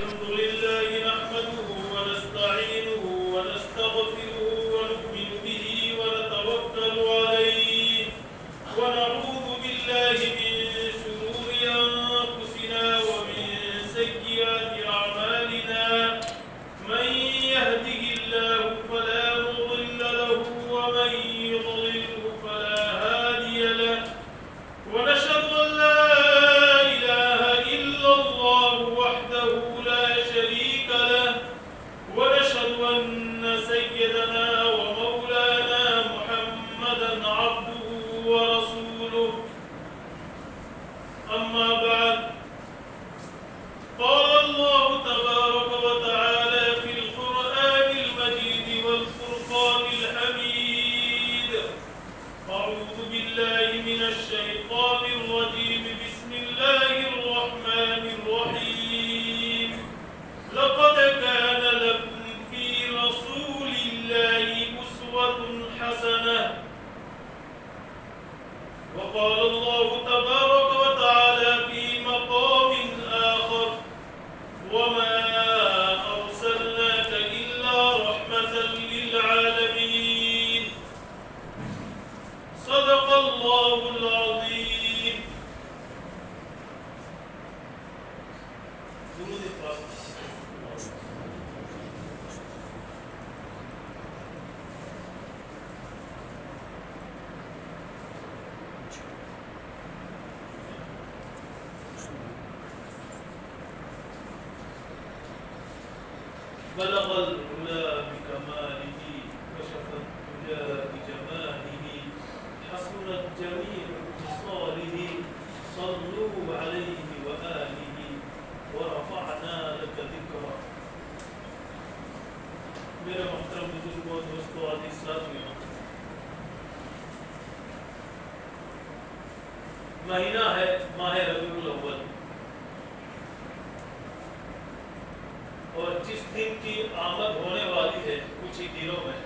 الحمد لله نحمده ونستعينه ونستغفره ونؤمن به ونتوكل عليه ونعوذ بالله من شرور أنفسنا ومن سيئات أعمالنا من يهده الله فلا مضل له ومن يضلله فلا هادي له ونشهد أن لا إله إلا الله وحده لا شريك له ونشهد أن سيدنا ومولانا محمدا عبده ورسوله أما بعد قال الله تبارك وتعالى في القرآن المجيد والفرقان الحميد أعوذ بالله من الشيطان الرجيم بسم الله الرحمن الرحيم لقد كان لكم في رسول الله أسوة حسنة وقال الله تبارك وتعالى في مقام آخر وما أرسلناك إلا رحمة للعالمين صدق الله العظيم. بلغ العلا بكماله كشف الدجى بجماله حسنت جميع خصاله صلوا عليه وآله ورفعنا لك ذكرا. میرے محترم بزرگوں دوستوں عزیز ساتھیوں، مہینہ ہے ماہ ربیع الاول، اور جس دن کی آمد ہونے والی ہے کچھ ہی دنوں میں،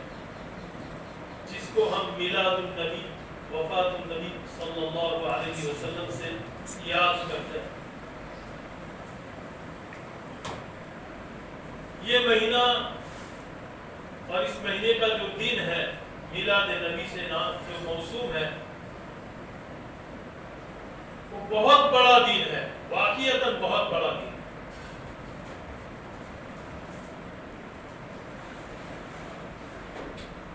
جس کو ہم میلاد النبی وفات النبی صلی اللہ علیہ وسلم سے یاد کرتے ہیں، یہ مہینہ اور اس مہینے کا جو دن ہے میلاد نبی سے نام جو موسوم ہے، وہ بہت بڑا دن ہے، واقعتاً بہت بڑا دن.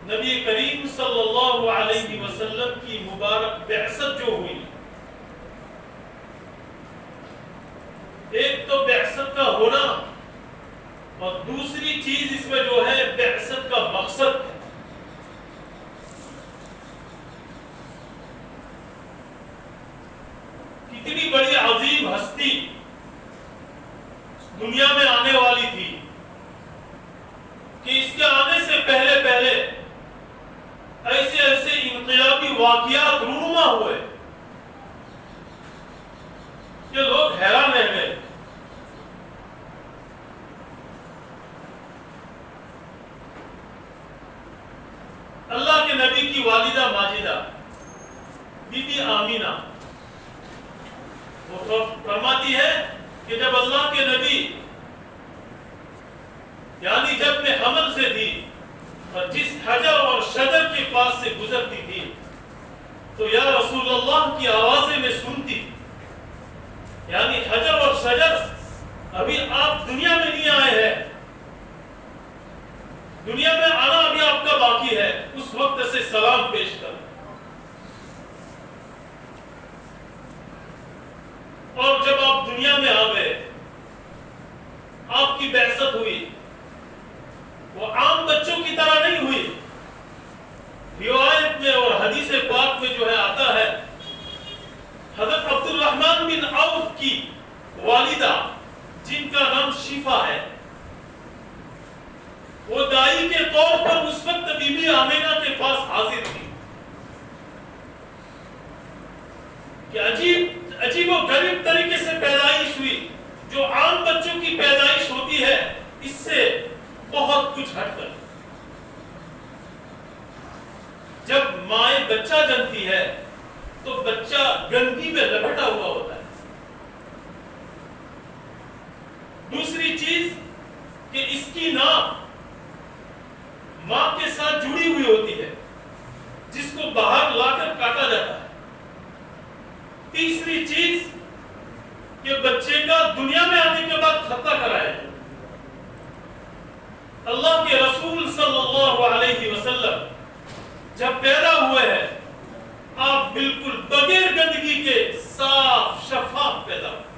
نبی کریم صلی اللہ علیہ وسلم کی مبارک بعثت جو ہوئی، ایک تو بعثت کا ہونا اور دوسری چیز اس میں جو ہے بعثت کا مقصد ہے. کتنی بڑی عظیم ہستی دنیا میں آنے والی تھی کہ اس کے آنے سے پہلے ایسے ایسے انقلابی واقعات رونما ہوئے کہ لوگ حیران رہ گئے. اللہ کے نبی کی والدہ ماجدہ بی بی آمینہ وہ فرماتی ہے کہ جب اللہ کے نبی یعنی جب میں حمل سے تھی اور جس حجر اور شجر کے پاس سے گزرتی تھی تو یا رسول اللہ کی آوازیں میں سنتی تھی. یعنی حجر اور شجر ابھی آپ دنیا میں نہیں آئے ہیں، دنیا میں آنا ابھی آپ کا باقی ہے، اس وقت سے سلام پیش کر. اور جب آپ دنیا میں آ گئے، آپ کی بعثت ہوئی، وہ عام بچوں کی طرح نہیں ہوئی. روایت میں اور حدیث پاک میں جو ہے آتا ہے، حضرت عبد الرحمن بن عوف کی والدہ جن کا نام شفا ہے، وہ دائی کے طور پر اس وقت بی بی آمینہ کے پاس حاضر تھی کہ عجیب و غریب طریقے سے پیدائش ہوئی، جو عام بچوں کی پیدائش ہوتی ہے اس سے بہت کچھ ہٹ کر. جب مائیں بچہ جنتی ہے تو بچہ گندگی میں لپٹا ہوا ہوتا ہے. دوسری چیز تیسری چیز کہ بچے کا دنیا میں آنے کے بعد ختنہ کرایا جائے. اللہ کے رسول صلی اللہ علیہ وسلم جب پیدا ہوئے ہیں آپ بالکل بغیر گندگی کے صاف شفاف پیدا ہوئے.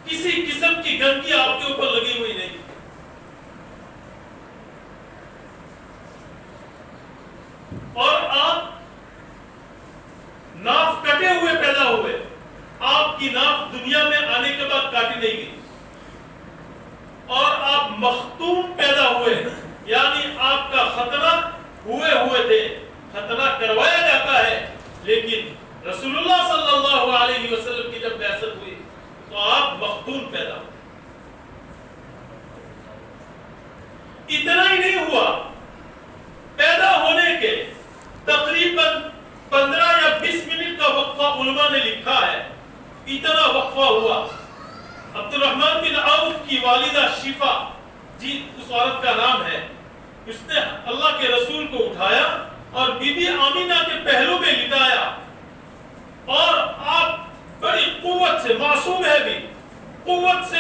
کسی قسم کی گندگی آپ کے اوپر لگی ہوئی نہیں. اور آپ ناف کٹے ہوئے پیدا ہوئے. آپ کی ناف دنیا میں آنے کے بعد کاٹی نہیں گئی. اور آپ مختوم پیدا ہوئے یعنی آپ کا ختنہ ہوئے تھے. ختنہ کروایا جاتا ہے لیکن رسول اللہ صلی اللہ علیہ وسلم کی جب بعثت ہوئی تو آپ مختون پیدا ہوئے. اتنا ہی نہیں ہوا, پیدا ہونے کے تقریباً 15 یا 20 منٹ کا وقفہ علماء نے لکھا ہے. اتنا وقفہ ہوا. عبد الرحمن بن عوف کی والدہ شفا جی اس عورت کا نام ہے, اس نے اللہ کے رسول کو اٹھایا اور بی بی آمینہ کے پہلو میں لٹایا اور آپ بڑی قوت سے, معصوم ہے بھی, قوت سے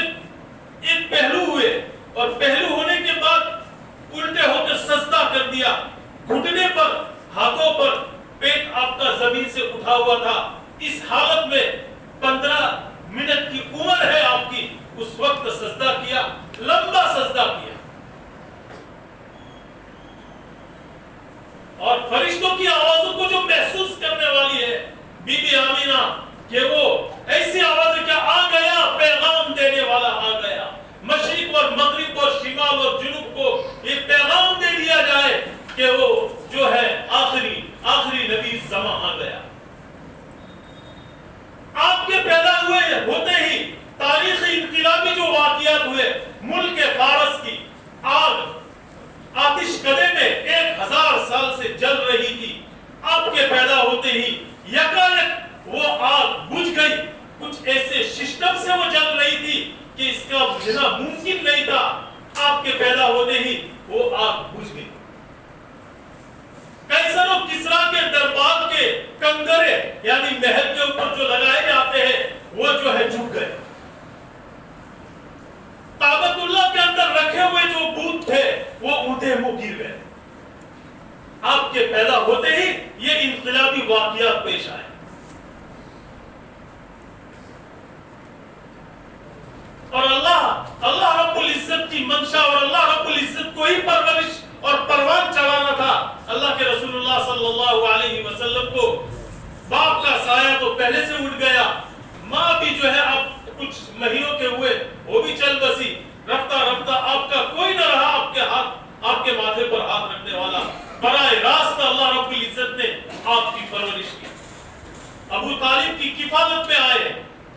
ایک پہلو ہوئے اور پہلو ہونے کے بعد الٹے ہو کے سجدہ کر دیا. گھٹنے پر, ہاتھوں پر, پیٹ آپ کا زمین سے اٹھا ہوا تھا. اس حالت میں 15 منٹ کی عمر ہے آپ کی, اس وقت سجدہ کیا, لمبا سجدہ کیا. اور فرشتوں کی آوازوں کو جو محسوس کرنے والی ہے بی بی آمینہ کہ وہ ایسی آواز ہے کہ آ گیا پیغام دینے والا, آ گیا. مشرق اور مغرب اور شمال اور جنوب کو یہ پیغام دے دیا جائے کہ وہ جو ہے آخری نبی زمان آ گیا. آپ کے پیدا ہوتے ہی تاریخی انقلابی جو واقعات ہوئے, ملک فارس کی آگ آتش کدے میں 1000 سال سے جل رہی تھی. آپ کے پیدا ہوتے ہی یکایک وہ آگ بجھ گئی. کچھ ایسے سسٹم سے وہ جل رہی تھی کہ اس کا بجھنا ممکن نہیں تھا. آپ کے پیدا ہوتے ہی وہ آگ بجھ گئی. قیصر و کسریٰ کے دربار کے کنگرے یعنی محل کے اوپر جو لگائے جاتے ہیں وہ جو ہے جھک گئے. کعبۃ اللہ کے اندر رکھے ہوئے جو بت تھے وہ اونھے منہ گر گئے. آپ کے پیدا ہوتے ہی یہ انقلابی واقعات پیش آئے. اور اللہ رب العزت کی منشا اور اللہ رب العزت کو ہی پرورش اور پروان چڑھانا تھا. اللہ کے رسول اللہ صلی اللہ علیہ وسلم کو باپ کا سایہ تو پہلے سے اٹھ گیا, ماں بھی جو ہے اب کچھ مہینوں کے ہوئے وہ بھی چل بسی. رفتہ رفتہ آپ کا کوئی نہ رہا آپ کے ماتھے پر ہاتھ رکھنے والا. براہ راست اللہ رب العزت نے آپ کی پرورش کی. ابو طالب کی کفالت میں آئے.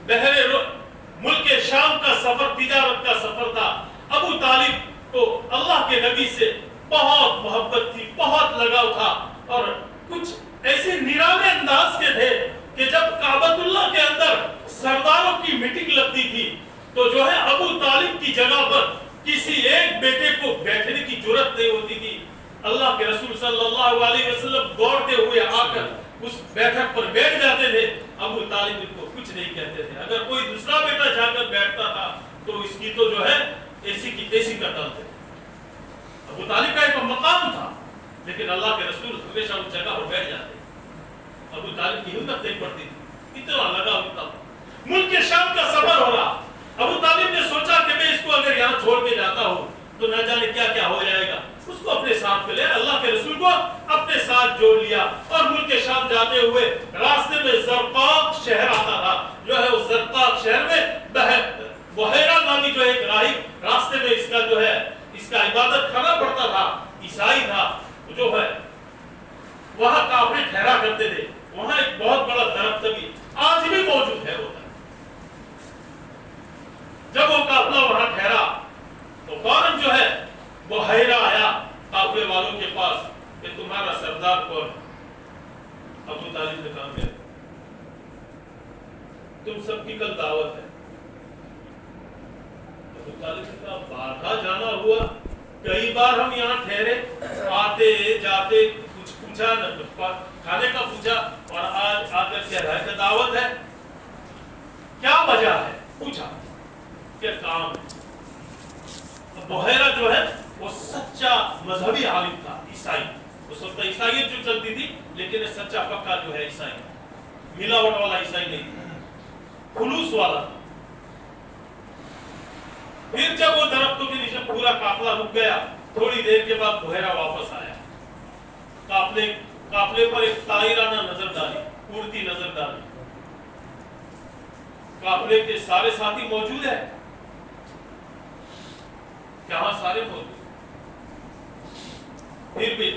بحر ملک شام کا سفر تجارت کا سفر تھا. ابو طالب کو اللہ کے نبی سے بہت محبت تھی, بہت لگاؤ تھا اور کچھ ایسے نرانے انداز کے تھے کہ جب کعبۃ اللہ کے اندر سرداروں کی میٹنگ لگتی تھی تو جو ہے ابو طالب کی جگہ پر کسی ایک بیٹے کو بیٹھنے کی جرات نہیں ہوتی تھی. اللہ کے رسول صلی اللہ علیہ وسلم دوڑتے ہوئے آ کر اس بیٹھک پر بیٹھ جاتے تھے. ابو طالب ان کو کچھ نہیں کہتے تھے. اگر کوئی دوسرا بیٹا جا کر بیٹھتا تھا تو اس کی تو جو ہے ایسی کی تیسی کر ڈالتے. ابو طالب کا ایک مقام تھا لیکن اللہ کے رسول ہمیشہ اس جگہ پر بیٹھ جاتے. ابو طالب کی ہمت نہیں پڑتی تھی, اتنا لگا ہوتا. ملک شام کا سفر ہو رہا. ابو طالب نے سوچا کہ میں اس کو اگر یہاں چھوڑ کے جاتا ہوں تو نہ جانے کیا کیا ہو جائے گا. اس کو اپنے ساتھ میں لے, اللہ کے رسول کو اپنے ساتھ جوڑ لیا اور ملک شام جاتے ہوئے راستے میں زرقاق شہر آتا تھا. جو ہے اس زرقاق شہر میں بحیرہ نامی جو ایک راہب راستے میں اس کا عبادت کرنا پڑتا تھا, عیسائی تھا, جو ہے وہاں کافر ٹھہرا کرتے تھے. وہاں ایک بہت بڑا درخت بھی آج بھی موجود ہے. جب وہ قافلہ وہاں ٹھہرا تو فوراً جو ہے بحیرہ آیا قافلے والوں کے پاس کہ تمہارا سردار کون ہے. ابو طالب نے کہا تم سب کی کل دعوت ہے. ابو طالب نے کہا بارہا جانا ہوا, کئی بار ہم یہاں ٹھہرے, آتے جاتے, کچھ پوچھا نہ کچھ کھانے کا پوچھا, اور کہہ رہا ہے کہ دعوت ہے، کیا وجہ ہے؟ پوچھا کیا کام ہے؟ بحیرہ جو ہے وہ سچا مذہبی عالم تھا، عیسائی، اس وقت عیسائیت جو چلتی تھی، لیکن سچا پکا جو ہے عیسائی، ملاوٹ والا عیسائی نہیں تھا، خلوص والا تھا۔ پھر جب وہ درختوں کے نیچے پورا قافلہ رک گیا، تھوڑی دیر کے بعد بحیرہ واپس آیا، قافلے پر ایک طائرانہ نظر ڈالی، اڑتی نظر ڈالی، قافلے کے سارے ساتھی موجود ہیں، کہاں سارے موجود، پھر بھی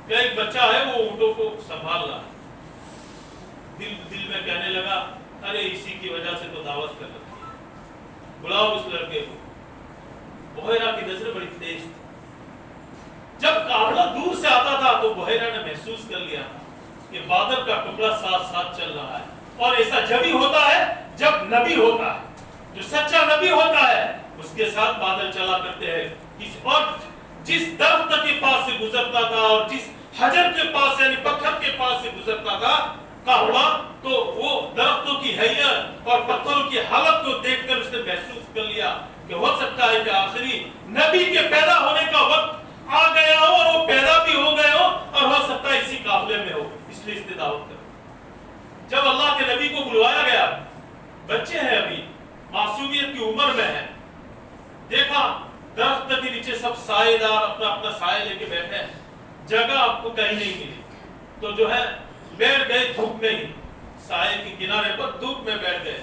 ایک بچہ ہے وہ اونٹوں کو سنبھال رہا ہے، دل میں کہنے لگا ارے اسی کی وجہ سے تو دعوت کر رکھی ہے، بلاؤ اس لڑکے کو۔ بحیرہ کی نظر بڑی تیز تھی، جب قافلہ دور سے آتا تھا تو بحیرہ نے محسوس کر لیا کہ بادل کا ٹکڑا ساتھ ساتھ چل رہا ہے، اور ایسا جبھی ہوتا ہے جب نبی ہوتا ہے، جو سچا نبی ہوتا ہے اس کے ساتھ بادل چلا کرتے ہیں، اور جس درخت کے پاس سے گزرتا تھا اور جس حجر کے پاس یعنی پتھر کے پاس سے گزرتا تھا قافلہ، تو وہ درختوں کی حیت اور پتھروں کی حالت کو دیکھ کر اس نے محسوس کر لیا کہ ہو سکتا ہے کہ آخری نبی کے پیدا ہونے کا وقت آ گیا ہو، اور وہ پیدا بھی ہو گئے ہو، اور ہو سکتا ہے اسی قافلے میں ہو، اس لیے اس نے دعوت کر۔ جب اللہ کے نبی کو بلوایا گیا، بچے ہیں ابھی، معصومیت کی عمر میں ہے، دیکھا درخت کے نیچے سب سائے دار اپنا اپنا سائے لے کے بیٹھے ہیں، جگہ آپ کو کہیں نہیں ملی، تو جو ہے بیٹھ گئے دھوپ میں ہی، سائے کے کنارے پر دھوپ میں بیٹھ گئے۔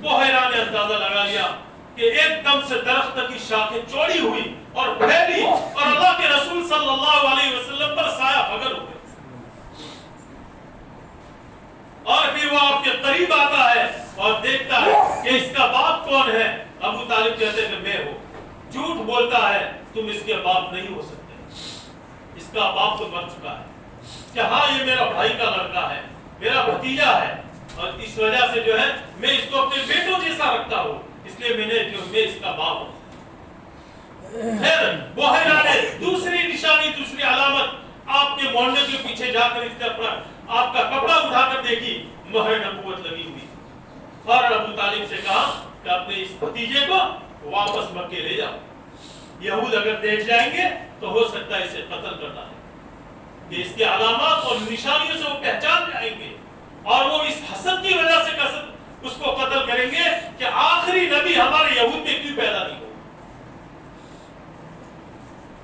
بحیرہ نے اندازہ لگا لیا کہ ایک دم سے درخت کی شاخیں چوڑی ہوئی اور پھیلی، اور اللہ کے رسول صلی اللہ علیہ وسلم پر سایہ فگن ہو گیا، اور پھر وہ آپ کے قریب آتا ہے اور دیکھتا ہے کہ اس کا باپ کون ہے۔ ابو طالب کہتے کہ میں ہوں، جھوٹ بولتا ہے، تم اس کے باپ نہیں ہو سکتے، اس کا باپ تو مر چکا ہے، کہ ہاں یہ میرا بھائی کا لڑکا ہے، میرا بھتیجا ہے، اور اس وجہ سے جو ہے میں اس کو اپنے بیٹوں جیسا رکھتا ہوں، اس لیے میں اس کا باپ ہوں۔ پھر بحیرہ نے دوسری نشانی، دوسری علامت، آپ کے مونڈے کے پیچھے جا کر اس نے اپنا آپ کا کپڑا اٹھا کر دیکھی، مہر نبوت لگی ہوئی، اور ابو طالب سے کہا کہ اپنے اس بھتیجے کو واپس مکے لے جاؤ، یہود اگر دیکھ جائیں گے تو ہو سکتا ہے اسے قتل کرنا ہے، کہ اس کے علامات اور نشانیوں سے وہ پہچان جائیں گے، اور وہ اس حسد کی وجہ سے اس کو قتل کریں گے کہ آخری نبی ہمارے یہود میں کیوں پیدا نہیں ہو،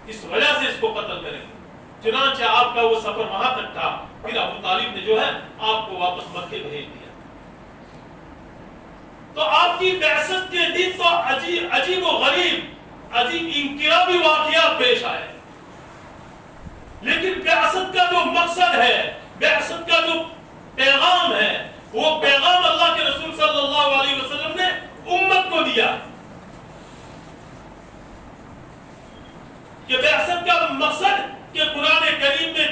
اس وجہ سے اس کو قتل کریں گے۔ چنانچہ آپ کا وہ سفر وہاں تک تھا، پھر ابو طالب نے جو ہے آپ کو واپس مکے بھیج دیا۔ تو آپ کی بعثت کے دن تو عجیب و غریب، عجیب انقلابی واقعات پیش آئے، لیکن بعثت کا جو مقصد ہے، بعثت کا جو پیغام ہے، وہ پیغام اللہ کے رسول صلی اللہ علیہ وسلم نے امت کو دیا کہ بعثت کا مقصد کہ قرآن کریم میں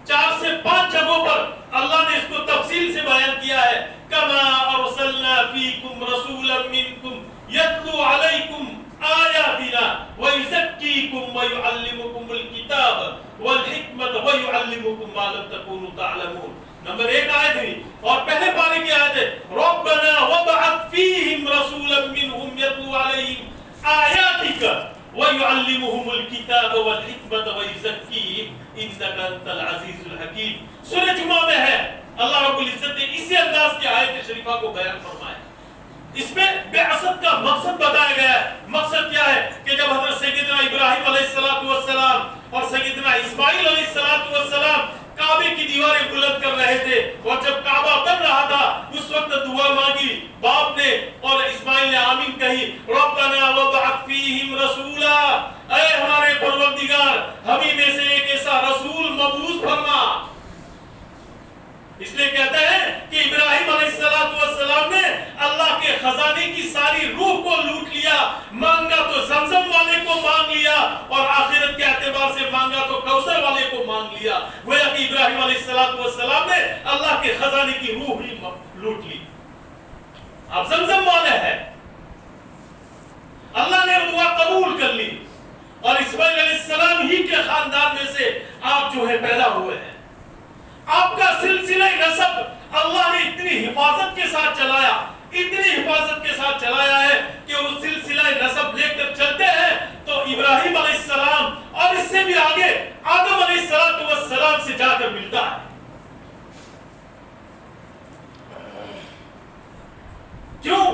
4 سے 5 جگہوں پر اللہ نے اس کو تفصیل سے بیان کیا ہے، کما ارسلنا فیکم رسولا منکم یتلو علیکم آیاتنا ویزکیکم ویعلمکم الکتاب والحکمت ویعلمکم ما لم تکونوا تعلمون۔ نمبر 1 آیت ہے، اور پہلے پارے کی آیت ہے، ربنا وابعث فیہم رسولا منہم یتلو علیہم آیاتک وَيُعَلِّمُهُمُ الْكِتَابَ وَالْحِكْمَةَ وَيُزَكِّيهِمْ إِنَّكَ أَنْتَ الْعَزِيزُ الْحَكِيمُ۔ سورہ جمعہ میں ہے، اللہ رب العزت نے اسی انداز کی آیت شریفہ کو بیان فرمایا، اس میں بعثت کا مقصد بتایا گیا ہے۔ مقصد کیا ہے کہ جب حضرت سیدنا ابراہیم علیہ السلام اور سیدنا اسماعیل علیہ السلام کعبے کی دیواریں بلند کر رہے تھے، اور جب کعبہ بن رہا تھا اس وقت دعا مانگی باپ نے، اور اسماعیل نے آمین کہی، ربنا وابعث فیہم رسولا، اے ہمارے پروردگار ہمیں میں سے ایک ایسا رسول مبعوث فرما۔ اس لیے کہتے ہیں کہ ابراہیم علیہ السلام نے اللہ کے خزانے کی ساری روح کو لوٹ لیا، مانگا تو زمزم والے کو مانگ لیا، اور آخرت کے اعتبار سے مانگا تو کوثر والے کو مانگ لیا۔ گویا کہ ابراہیم علیہ السلام نے اللہ کے خزانے کی روح ہی لوٹ لی، اب زمزم والے ہیں، اللہ نے دعا قبول کر لی، اور اسماعیل علیہ السلام ہی کے خاندان میں سے آپ جو ہے پیدا ہوئے ہیں، آپ کا سلسلہ نسب اللہ حفاظت کے ساتھ چلایا، اتنی حفاظت کے ساتھ چلایا ہے کہ وہ سلسلہ نسب لے کر چلتے ہیں تو ابراہیم علیہ السلام اور اس سے بھی آگے آدم علیہ السلام سے جا کر ملتا ہے۔ کیوں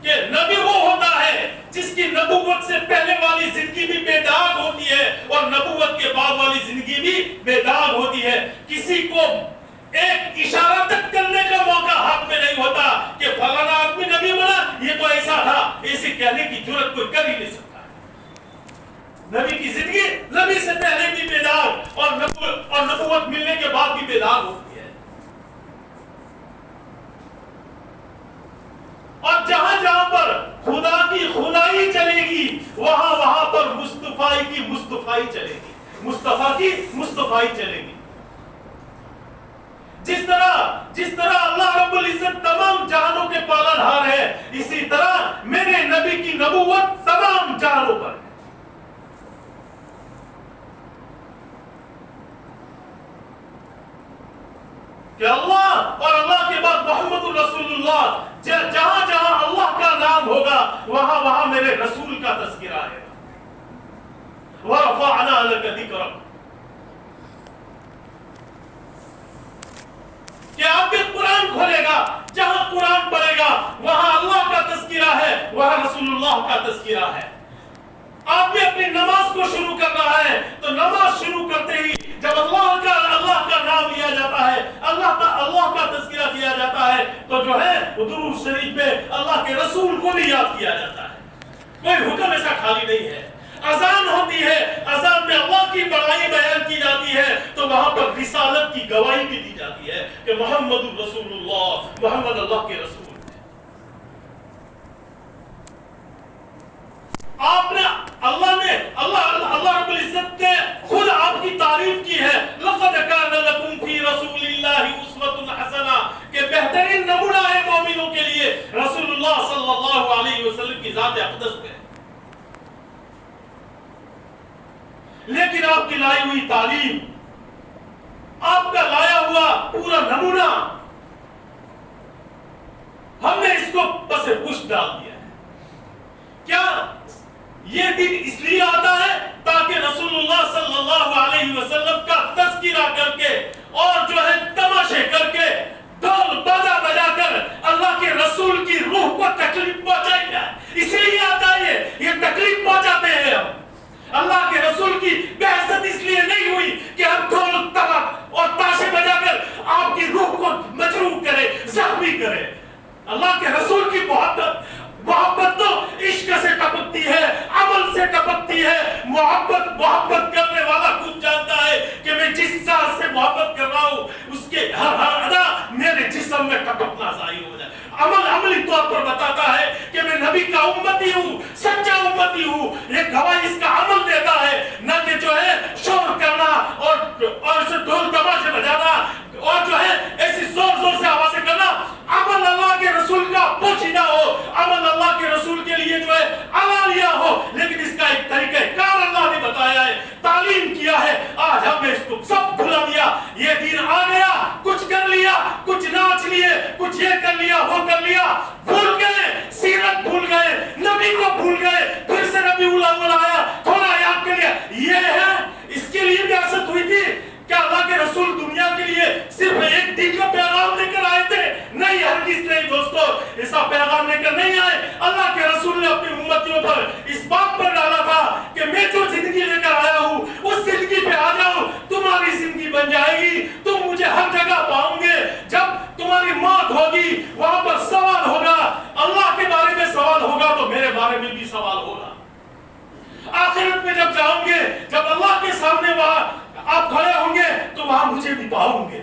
کہ نبی وہ ہوتا ہے جس کی نبوت سے پہلے والی زندگی بھی بے داغ ہوتی ہے اور نبوت کے بعد والی زندگی بھی بے داغ ہوتی ہے۔ کسی کو ایک اشارہ تک کرنے کا موقع ہاتھ میں نہیں ہوتا کہ فلانا آدمی نبی بنا، یہ تو ایسا تھا، ایسے کہنے کی جرات کوئی کر ہی نہیں سکتا۔ نبی کی زندگی نبی سے پہلے بھی بے داغ اور نبوت ملنے کے بعد بھی بے داغ ہوتی ہے۔ اور جہاں جہاں پر خدا کی خدائی چلے گی وہاں پر مصطفی کی مصطفی چلے گی، مصطفیٰ کی مصطفی چلے گی۔ جس طرح اللہ رب العزت تمام جہانوں کے پالنہار ہے، اسی طرح میرے نبی کی نبوت تمام جہانوں پر ہے۔ کہ اللہ اور اللہ کے بعد محمد الرسول اللہ، جہاں جہاں اللہ کا نام ہوگا وہاں میرے رسول کا تذکرہ ہے۔ وَرَفَعْنَا لَكَ ذِكْرَكَ، کہ آپ بھی قرآن کھولے گا، جہاں قرآن پڑھے گا وہاں اللہ کا تذکرہ ہے، وہاں رسول اللہ کا تذکرہ ہے۔ آپ بھی اپنی نماز کو شروع کرنا ہے تو نماز شروع کرتے ہی جب اللہ کا نام لیا جاتا ہے، اللہ کا تذکرہ کیا جاتا ہے تو جو ہے درود شریف میں اللہ کے رسول کو بھی یاد کیا جاتا ہے۔ کوئی حکم ایسا خالی نہیں ہے۔ اذان ہوتی ہے، اذان میں اللہ کی بڑائی بیان کی جاتی ہے تو وہاں پر رسالت کی گواہی بھی دی جاتی ہے کہ محمد الرسول اللہ، محمد اللہ کے رسول۔ اللہ رب العزت نے خود آپ کی تعریف کی ہے، لقد کان لکم فی رسول اللہ اسوۃ حسنہ، کہ بہترین نمونہ ہے مومنوں کے لیے رسول اللہ صلی اللہ علیہ وسلم کی ذات اقدس میں۔ لیکن آپ کی لائی ہوئی تعلیم، آپ کا لایا ہوا پورا نمونہ، ہم نے اس کو بس پش ڈال دیا ہے۔ کیا یہ دن اس لیے آتا ہے تاکہ رسول اللہ صلی اللہ علیہ وسلم کا تذکرہ کر کے اور جو ہے تماشے کر کے ڈھول بجا کر اللہ کے رسول کی روح کو تکلیف پہنچائی جائے، اس لیے آتا ہے یہ تکلیف پہنچاتے ہیں ہم۔ اللہ کے رسول کی بعثت اس لیے نہیں ہوئی کہ ہم ڈھول تبک اور تاشے بجا کر آپ کی روح کو مجروح کرے، زخمی کرے۔ اللہ کے رسول کی محبت تو عشق سے ٹپکتی ہے، عمل سے ٹپکتی ہے۔ محبت کرنے والا خود جانتا ہے کہ میں جس ذات سے محبت کر رہا ہوں اس کے ہر ادا میرے جسم میں ٹپکنا ظاہر ہو جائے۔ عملی طور پر بتاتا ہے کہ میں نبی کا امتی ہوں، سچا امتی ہوں، یہ گواہی اس کا عمل دیتا ہے، نہ کہ جو ہے شور کرنا اور اسے ڈھول تماشے بجانا اور جو ہے ایسی زور سے آوازیں کرنا۔ عمل اللہ کے رسول کا پوشیدہ ہو، عمل اللہ کے رسول کے لیے جو ہے علانیہ ہو، لیکن اس کا ایک طریقہ کار اللہ نے بتایا ہے، تعلیم کیا ہے۔ آج ہم نے اس کو سب بھلا دیا، یہ دین آ گیا، کچھ کر لیا، کچھ ناچ لیے، کچھ یہ کر لیا، وہ کر لیا، بھول گئے، سیرت بھول گئے، نبی کو بھول گئے، پھر سے نبی الاول آیا، تھوڑا یاد کر لیا۔ یہ ہے، اس کے لیے بعثت ہوئی تھی کیا اللہ کے رسول دنیا کے لیے صرف ایک دن کا پیغام لے کر آئے تھے؟ نہیں، ہرگز نہیں دوستو، ایسا پیغام لے کر نہیں آئے۔ اللہ کے رسول نے اپنی امتیوں پر اس بات پر ڈالا تھا کہ میں جو زندگی لے کر آیا ہوں اس زندگی پہ آ جاؤ، تمہاری زندگی بن جائے گی، تم مجھے ہر جگہ پاؤں گے۔ جب تمہاری موت ہوگی وہاں پر سوال ہوگا، اللہ کے بارے میں سوال ہوگا تو میرے بارے میں بھی سوال ہوگا۔ آخرت میں جب جاؤں گے، جب اللہ کے سامنے وہاں آپ کھڑے ہوں گے تو وہاں مجھے بھی پاؤں گے۔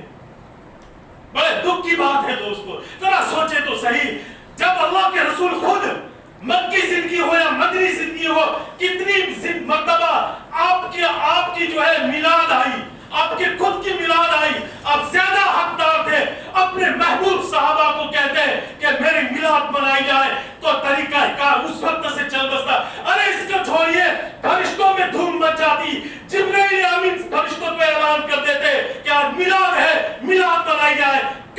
بڑے دکھ کی بات ہے دوستو، ذرا سوچے تو صحیح، جب اللہ کے رسول خود مکی زندگی ہو یا مدنی زندگی ہو، کتنی مرتبہ آپ کی جو ہے میلاد آئی، آپ کے خود کی میلاد آئی، آپ زیادہ حقدار تھے، اپنے محبوب صحابہ کو کہتے ہیں کہ میری میلاد منائی جائے تو طریقہ کار اس وقت سے چل بستا۔ ارے اس کو چھوڑیے، فرشتوں میں دھوم مچ جاتی، جبرائیل امین فرشتوں کو اعلان کر دیتے کہ آج میلاد ہے، میلاد منائی جائے۔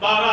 12